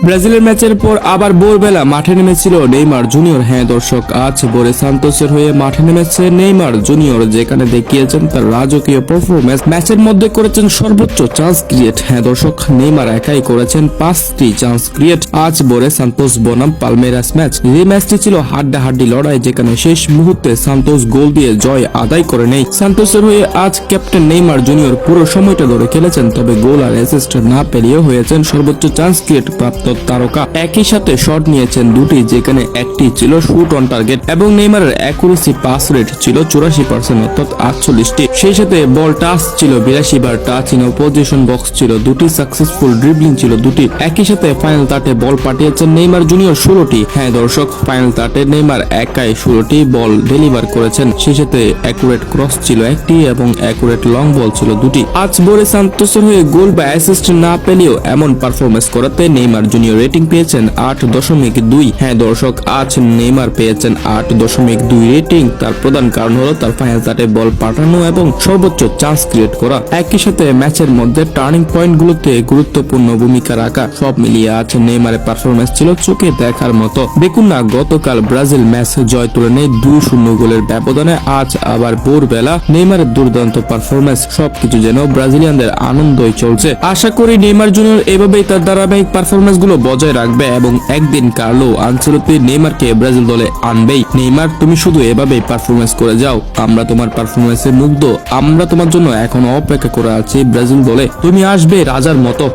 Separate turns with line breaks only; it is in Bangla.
ব্রাজিলের ম্যাচের পর আবার ভোরবেলা মাঠে নেমেছিল নেইমার জুনিয়র। হ্যাঁ দর্শক, আজ ভোরে সান্তোসের হয়ে মাঠে নেমেছে নেইমার জুনিয়র, যেখানে দেখিয়েছেন তার রাজকীয় পারফরমেন্স। ম্যাচের মধ্যে করেছেন সর্বোচ্চ চান্স ক্রিয়েট। হ্যাঁ দর্শক, নেইমার একাই করেছেন 5টি চান্স ক্রিয়েট আজ ভোরে সান্তোস বনাম পালমেরাস ম্যাচ। এই ম্যাচটি ছিল হাড্ডাহাড্ডি লড়াই, যেখানে শেষ মুহূর্তে সান্তোস গোল দিয়ে জয় আদায় করে নেয়। সান্তোসের হয়ে আজ ক্যাপ্টেন নেইমার জুনিয়র পুরো সময়টা ধরে খেলেছেন, তবে গোল আর অ্যাসিস্ট না পেলেও হয়েছেন সর্বোচ্চ চান্স ক্রিয়েট প্রাপ্ত তারকা। একই সাথে শট নিয়েছেন দুটি, যেখানে একটি ছিল শুট অন টার্গেট এবং নেইমারের অ্যাকুরেসি পাস রেট ছিল 84%, অর্থাৎ 48টি। সেই সাথে বল টাচ ছিল 82 বার, টাচ ইন অপোজিশন বক্স ছিল দুটি, সাকসেসফুল ড্রিবলিং ছিল দুটি। একই সাথে ফাইনাল তাটে বল পাঠিয়েছেন নেইমার জুনিয়র 16টি। হ্যাঁ দর্শক, ফাইনাল তাটে নেইমার একাই 16টি বল ডেলিভার করেছেন। সেই সাথে অ্যাকুরেট ক্রস ছিল একটি এবং অ্যাকুরেট লং বল ছিল দুটি। আজ ভোরে সান্তোসের হয়ে গোল বা অ্যাসিস্ট না পেলেও এমন পারফরমেন্স করাতে নেইমার জুনিয়র রেটিং পেয়েছেন 8.2। হ্যাঁ দর্শক, আজ নেইমার পেয়েছেন 8.2 রেটিং। তার প্রধান কারণ হলো তার ফাইনাল তাটে বল পাঠানো এবং সর্বোচ্চ চান্স ক্রিয়েট করা। একই সাথে ম্যাচের মধ্যে টার্নিং পয়েন্ট গুলোতে গুরুত্বপূর্ণ ভূমিকা রাখা। সব মিলিয়ে আজ নেইমারের পারফরমেন্স ছিল চোখে দেখার মতো। দেখুন না, গতকাল ব্রাজিল ম্যাচ জয় তুলে নেয় 2-0 গোলের ব্যবধানে। আজ আবার ভোরবেলা নেইমারের দুর্দান্ত পারফরমেন্স। সবকিছু যেন ব্রাজিলিয়ানদের আনন্দই চলছে। আশা করি নেইমার জুনিয়র এভাবেই তার ধারাবাহিক পারফরমেন্স গুলো বজায় রাখবে এবং একদিন কার্লো আনচেলত্তি নেইমারকে ব্রাজিল দলে আনবেই। নেইমার, তুমি শুধু এভাবেই পারফরমেন্স করে যাও, আমরা তোমার পারফরমেন্সে মুগ্ধ। আমরা তোমার জন্য এখন অপেক্ষা করে আছি ব্রাজিল দলে, তুমি আসবে রাজার মতো।